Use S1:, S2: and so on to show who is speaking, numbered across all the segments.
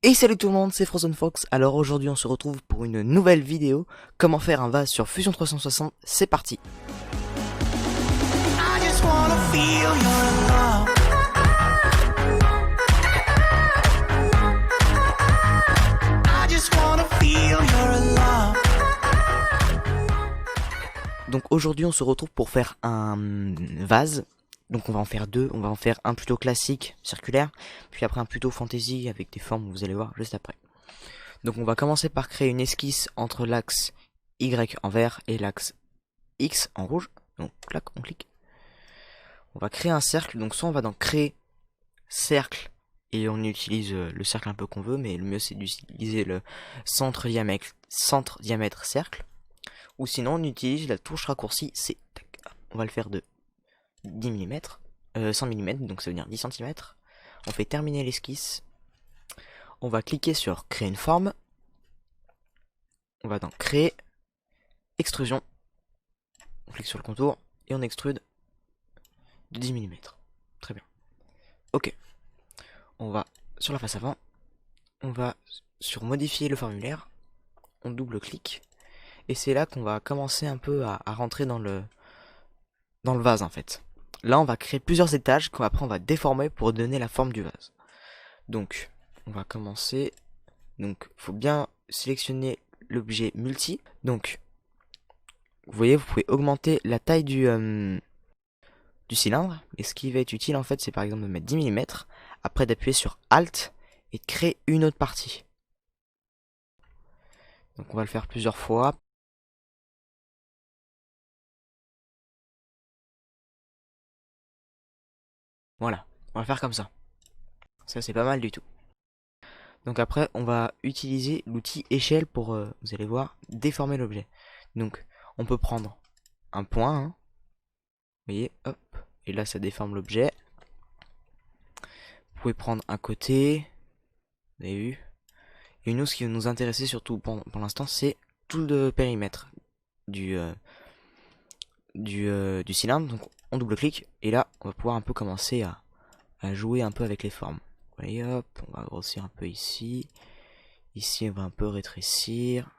S1: Et salut tout le monde, c'est Frozen Fox. Alors aujourd'hui on se retrouve pour une nouvelle vidéo. Comment faire un vase sur Fusion 360, c'est parti.
S2: I just wanna feel your love. I just wanna feel your love.
S1: Donc aujourd'hui on se retrouve pour faire un vase. Donc on va en faire deux, on va en faire un plutôt classique, circulaire, puis après un plutôt fantasy avec des formes, vous allez voir juste après. Donc on va commencer par créer une esquisse entre l'axe Y en vert et l'axe X en rouge. Donc clac, on clique. On va créer un cercle, donc soit on va dans créer cercle et on utilise le cercle un peu qu'on veut, mais le mieux c'est d'utiliser le centre diamètre cercle, ou sinon on utilise la touche raccourci C. On va le faire de 10 mm, 100 mm, donc ça veut dire 10 cm. On fait terminer l'esquisse. On va cliquer sur créer une forme. On va dans créer, extrusion. On clique sur le contour et on extrude de 10 mm. Très bien. Ok. On va sur la face avant. On va sur modifier le formulaire. On double-clique. Et c'est là qu'on va commencer un peu à rentrer dans le vase en fait. Là on va créer plusieurs étages qu'après on va déformer pour donner la forme du vase. Donc on va commencer. Donc il faut bien sélectionner l'objet multi. Donc vous voyez, vous pouvez augmenter la taille du cylindre. Et ce qui va être utile en fait, c'est par exemple de mettre 10 mm, après d'appuyer sur Alt et de créer une autre partie. Donc on va le faire plusieurs fois. Voilà, on va faire comme ça. Ça c'est pas mal du tout. Donc après on va utiliser l'outil échelle pour, vous allez voir, déformer l'objet. Donc on peut prendre un point, hein. Vous voyez, hop, et là ça déforme l'objet. Vous pouvez prendre un côté, vous avez vu. Et nous, ce qui va nous intéresser surtout pour l'instant, c'est tout le périmètre du cylindre. Donc on double-clique et là on va pouvoir un peu commencer à jouer un peu avec les formes. Vous voyez, hop, on va grossir un peu ici. Ici on va un peu rétrécir.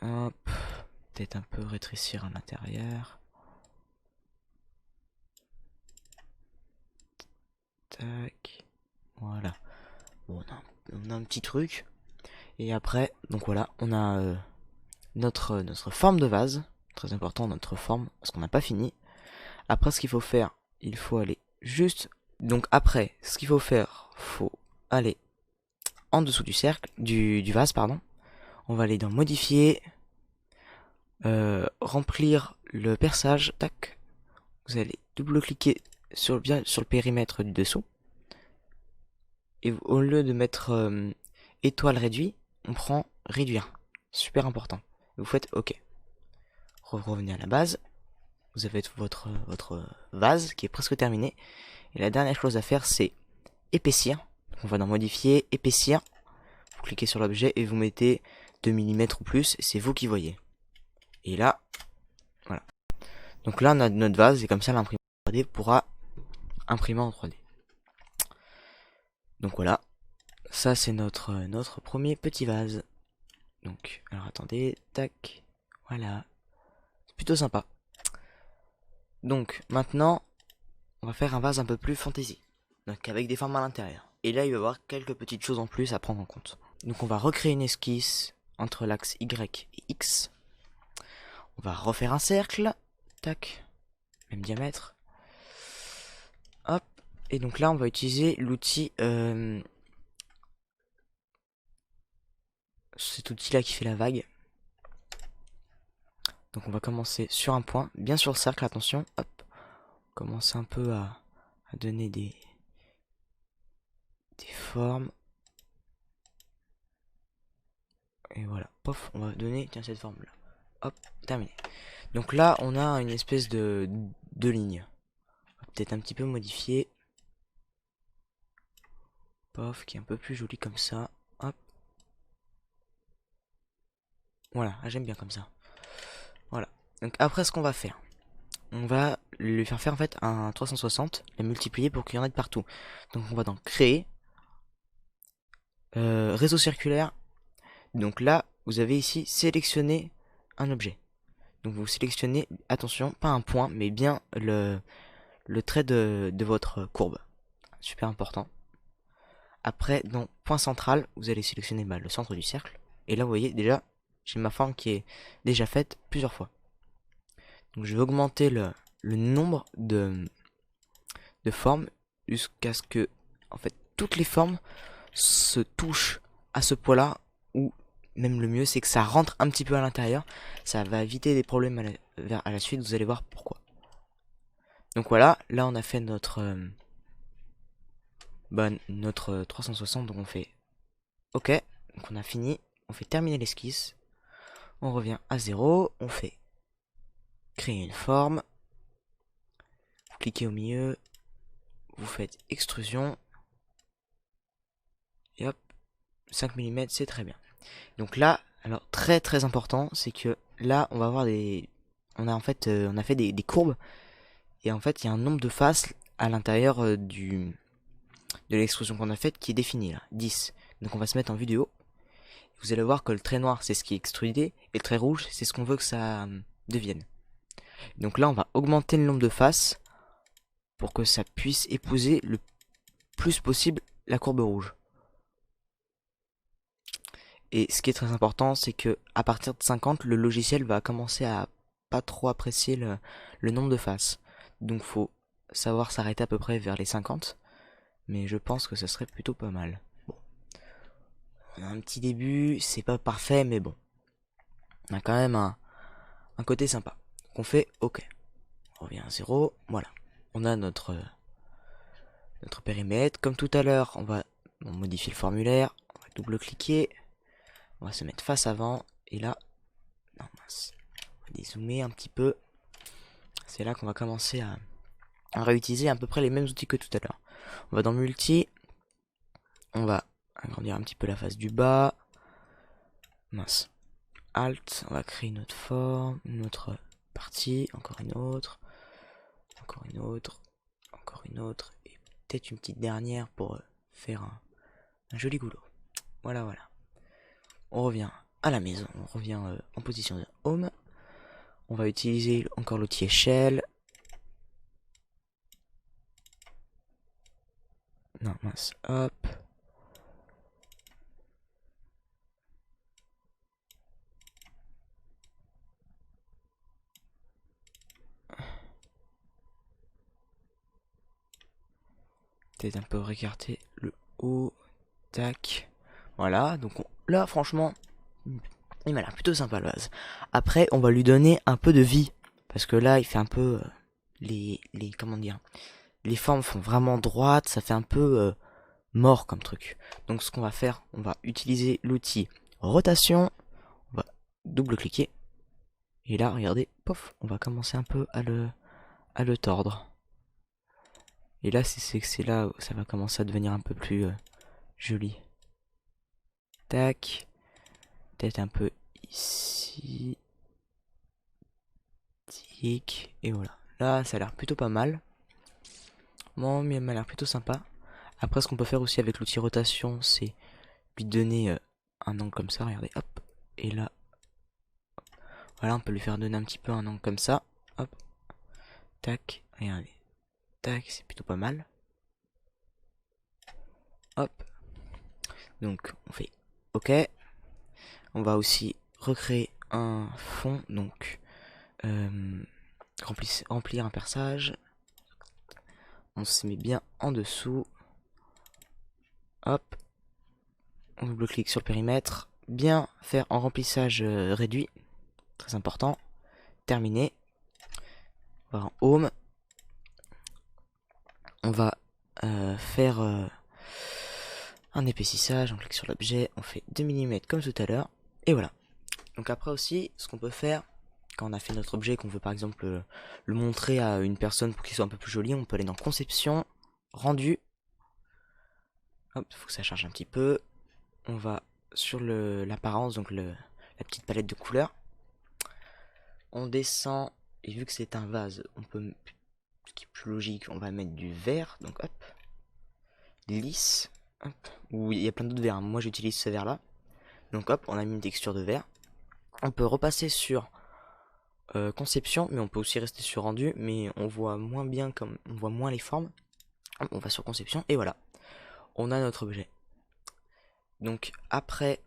S1: Hop, peut-être un peu rétrécir à l'intérieur. Tac, voilà. Bon, on a un petit truc. Et après, donc voilà, on a notre forme de vase. Très important, notre forme, parce qu'on n'a pas fini. Après, ce qu'il faut faire, il faut aller juste... Donc après, ce qu'il faut faire, faut aller en dessous du cercle, du vase, pardon. On va aller dans modifier, remplir le perçage, tac. Vous allez double-cliquer bien sur le périmètre du dessous. Et au lieu de mettre étoile réduit, on prend réduire. Super important. Vous faites OK. Revenez à la base. Vous avez votre vase qui est presque terminé. Et la dernière chose à faire, c'est épaissir. Donc on va dans modifier, épaissir. Vous cliquez sur l'objet et vous mettez 2 mm ou plus. C'est vous qui voyez. Et là, voilà. Donc là, on a notre vase et comme ça, l'imprimante 3D pourra imprimer en 3D. Donc voilà. Ça, c'est notre premier petit vase. Donc, alors attendez, tac. Voilà. C'est plutôt sympa. Donc, maintenant, on va faire un vase un peu plus fantasy. Donc, avec des formes à l'intérieur. Et là, il va y avoir quelques petites choses en plus à prendre en compte. Donc, on va recréer une esquisse entre l'axe Y et X. On va refaire un cercle. Tac. Même diamètre. Hop. Et donc là, on va utiliser l'outil... cet outil-là qui fait la vague. Donc on va commencer sur un point, bien sur le cercle, attention, hop. Commencer un peu à donner des formes. Et voilà, pof, on va donner, tiens, cette forme là. Hop, terminé. Donc là, on a une espèce de ligne. Peut-être un petit peu modifier. Pof, qui est un peu plus joli comme ça. Hop. Voilà, j'aime bien comme ça. Voilà. Donc après, ce qu'on va faire, on va lui faire en fait un 360, le multiplier pour qu'il y en ait de partout. Donc on va dans créer, réseau circulaire. Donc là, vous avez ici sélectionner un objet. Donc vous sélectionnez, attention, pas un point, mais bien le trait de votre courbe. Super important. Après, dans point central, vous allez sélectionner le centre du cercle. Et là, vous voyez, déjà, j'ai ma forme qui est déjà faite plusieurs fois. Donc je vais augmenter le nombre de formes jusqu'à ce que, en fait, toutes les formes se touchent à ce poids-là, ou même le mieux, c'est que ça rentre un petit peu à l'intérieur. Ça va éviter des problèmes à la suite, vous allez voir pourquoi. Donc voilà, là on a fait notre 360, donc on fait OK, donc on a fini, on fait terminer l'esquisse, on revient à 0, on fait créer une forme, vous cliquez au milieu, vous faites extrusion, et hop, 5 mm c'est très bien. Donc là, alors très très important, c'est que là on va avoir on a fait des courbes, et en fait il y a un nombre de faces à l'intérieur de l'extrusion qu'on a faite qui est définie là, 10. Donc on va se mettre en vue du haut. Vous allez voir que le trait noir c'est ce qui est extrudé et le trait rouge c'est ce qu'on veut que ça devienne. Donc là on va augmenter le nombre de faces pour que ça puisse épouser le plus possible la courbe rouge. Et ce qui est très important c'est que à partir de 50 le logiciel va commencer à pas trop apprécier le nombre de faces. Donc faut savoir s'arrêter à peu près vers les 50. Mais je pense que ça serait plutôt pas mal. Bon. On a un petit début, c'est pas parfait mais bon. On a quand même un côté sympa. Donc on fait OK. On revient à 0, voilà. On a notre périmètre. Comme tout à l'heure, on modifie le formulaire. On va double-cliquer. On va se mettre face avant. Et là, non mince. On va dézoomer un petit peu. C'est là qu'on va commencer à réutiliser à peu près les mêmes outils que tout à l'heure. On va dans multi. On va agrandir un petit peu la face du bas. Mince. Alt. On va créer une autre forme, une autre partie. Encore une autre. Encore une autre. Encore une autre. Et peut-être une petite dernière pour faire un joli goulot. Voilà, voilà. On revient à la maison. On revient en position de home. On va utiliser encore l'outil échelle. Non, mince. Hop. Peut-être un peu récarter le haut. Tac. Voilà. Donc là, franchement, il m'a l'air plutôt sympa le vase. Après, on va lui donner un peu de vie. Parce que là, il fait un peu... comment dire, les formes font vraiment droite. Ça fait un peu mort comme truc. Donc ce qu'on va faire, on va utiliser l'outil rotation. On va double-cliquer. Et là, regardez, pof, on va commencer un peu à le tordre. Et là, c'est là où ça va commencer à devenir un peu plus joli. Tac. Peut-être un peu ici. Tic. Et voilà. Là, ça a l'air plutôt pas mal. Bon, mais elle m'a l'air plutôt sympa. Après, ce qu'on peut faire aussi avec l'outil rotation, c'est lui donner un angle comme ça. Regardez, hop. Et là, voilà, on peut lui faire donner un petit peu un angle comme ça. Hop. Tac. Regardez. Tac, c'est plutôt pas mal. Hop. Donc, on fait OK. On va aussi recréer un fond. Donc, remplir un perçage. On se met bien en dessous. Hop. On double-clique sur le périmètre. Bien faire en remplissage réduit. Très important. Terminé. On va en home. On va faire un épaississage. On clique sur l'objet. On fait 2 mm comme tout à l'heure. Et voilà. Donc après aussi, ce qu'on peut faire, quand on a fait notre objet, qu'on veut par exemple le montrer à une personne pour qu'il soit un peu plus joli, on peut aller dans conception, rendu. Hop, il faut que ça charge un petit peu. On va sur l'apparence, donc la petite palette de couleurs. On descend Et vu que c'est un vase, ce qui est plus logique, on va mettre du verre. Donc hop, lisse. Hop. Ou il y a plein d'autres verres, hein. Moi j'utilise ce verre là. Donc hop, on a mis une texture de verre. On peut repasser sur conception, mais on peut aussi rester sur rendu, mais on voit moins bien, comme on voit moins les formes. Hop, on va sur conception et voilà, on a notre objet. Donc après,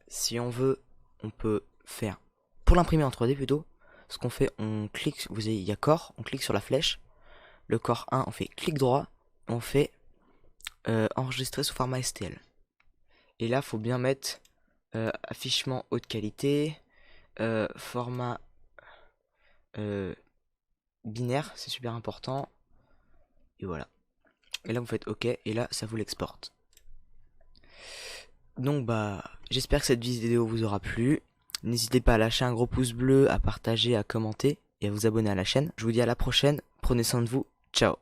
S1: si on veut, on peut faire, pour l'imprimer en 3D plutôt, ce qu'on fait, on clique, vous voyez, il y a corps, on clique sur la flèche, le corps 1, on fait clic droit, on fait enregistrer sous format STL. Et là, faut bien mettre affichement haute qualité, format binaire, c'est super important. Et voilà. Et là, vous faites OK, et là, ça vous l'exporte. Donc bah, j'espère que cette vidéo vous aura plu. N'hésitez pas à lâcher un gros pouce bleu, à partager, à commenter et à vous abonner à la chaîne. Je vous dis à la prochaine, prenez soin de vous, ciao.